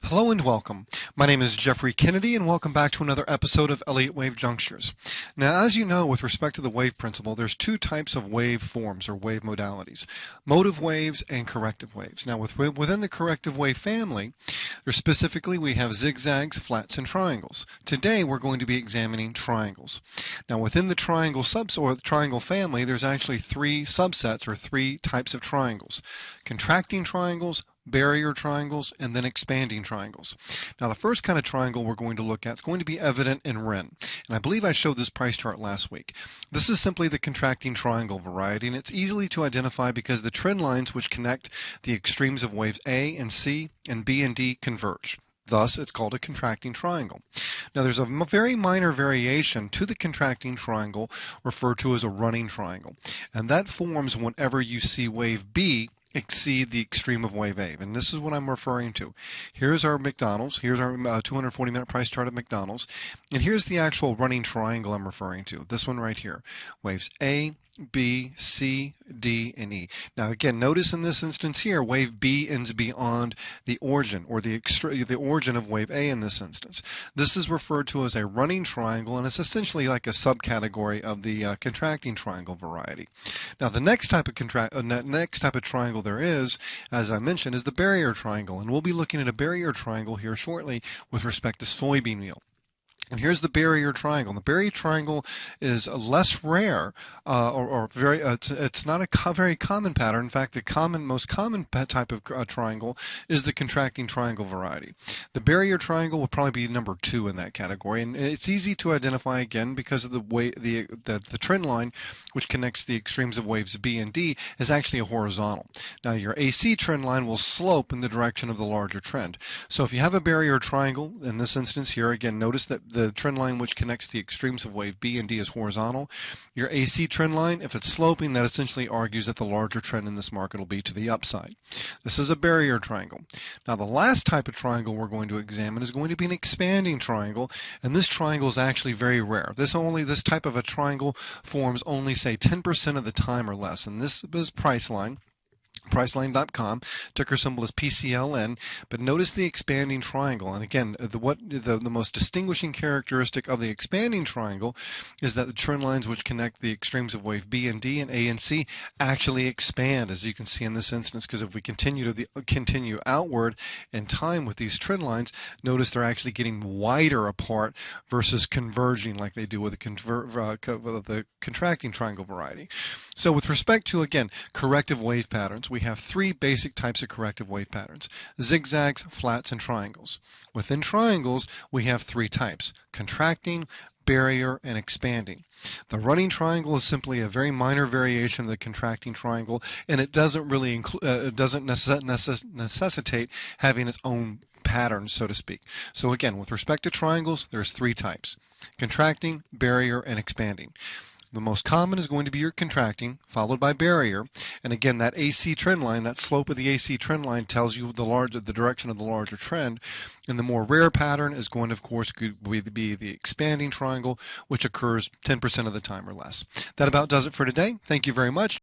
Hello and welcome. My name is Jeffrey Kennedy and welcome back to another episode of Elliott Wave Junctures. Now, as you know, with respect to the wave principle, there's two types of wave forms or wave modalities, motive waves and corrective waves. Now, within the corrective wave family, specifically we have zigzags, flats, and triangles. Today, we're going to be examining triangles. Now, within the triangle family, there's actually three subsets or three types of triangles: contracting triangles, barrier triangles, and then expanding triangles. Now, the first kind of triangle we're going to look at is going to be evident in Wren, and I believe I showed this price chart last week. This is simply the contracting triangle variety, and it's easily to identify because the trend lines which connect the extremes of waves A and C and B and D converge. Thus, it's called a contracting triangle. Now, there's a very minor variation to the contracting triangle referred to as a running triangle, and that forms whenever you see wave B exceed the extreme of wave A. And this is what I'm referring to. Here's our McDonald's. Here's our 240-minute price chart at McDonald's. And here's the actual running triangle I'm referring to. This one right here. Waves A, B, C, D, and E. Now again, notice in this instance here, wave B ends beyond the origin, or the origin of wave A in this instance. This is referred to as a running triangle, and it's essentially like a subcategory of the contracting triangle variety. Now the next type of triangle there is, as I mentioned, is the barrier triangle, and we'll be looking at a barrier triangle here shortly with respect to soybean meal. And here's the barrier triangle. The barrier triangle is less rare, it's not a very common pattern. In fact, the most common type of triangle is the contracting triangle variety. The barrier triangle will probably be number 2 in that category, and it's easy to identify again because of the way the trend line, which connects the extremes of waves B and D, is actually a horizontal. Now, your AC trend line will slope in the direction of the larger trend. So if you have a barrier triangle, in this instance here, again, notice that the trend line which connects the extremes of wave B and D is horizontal. Your AC trend line, if it's sloping, that essentially argues that the larger trend in this market will be to the upside. This is a barrier triangle. Now, the last type of triangle we're going to examine is going to be an expanding triangle, and this triangle is actually very rare. This type of a triangle forms only, say, 10% of the time or less, and this is Priceline. Priceline.com, ticker symbol is PCLN, but notice the expanding triangle. And again, the most distinguishing characteristic of the expanding triangle is that the trend lines which connect the extremes of wave B and D and A and C actually expand, as you can see in this instance, because if we continue outward in time with these trend lines, notice they're actually getting wider apart versus converging like they do with the contracting triangle variety. So with respect to, again, corrective wave patterns, we have three basic types of corrective wave patterns: zigzags, flats, and triangles. Within triangles, we have three types: contracting, barrier, and expanding. The running triangle is simply a very minor variation of the contracting triangle, and it doesn't really necessitate having its own pattern, so to speak. So again, with respect to triangles, there's three types: contracting, barrier, and expanding. The most common is going to be your contracting, followed by barrier. And again, that AC trend line, that slope of the AC trend line tells you the direction of the larger trend. And the more rare pattern is going to, of course, be the expanding triangle, which occurs 10% of the time or less. That about does it for today. Thank you very much.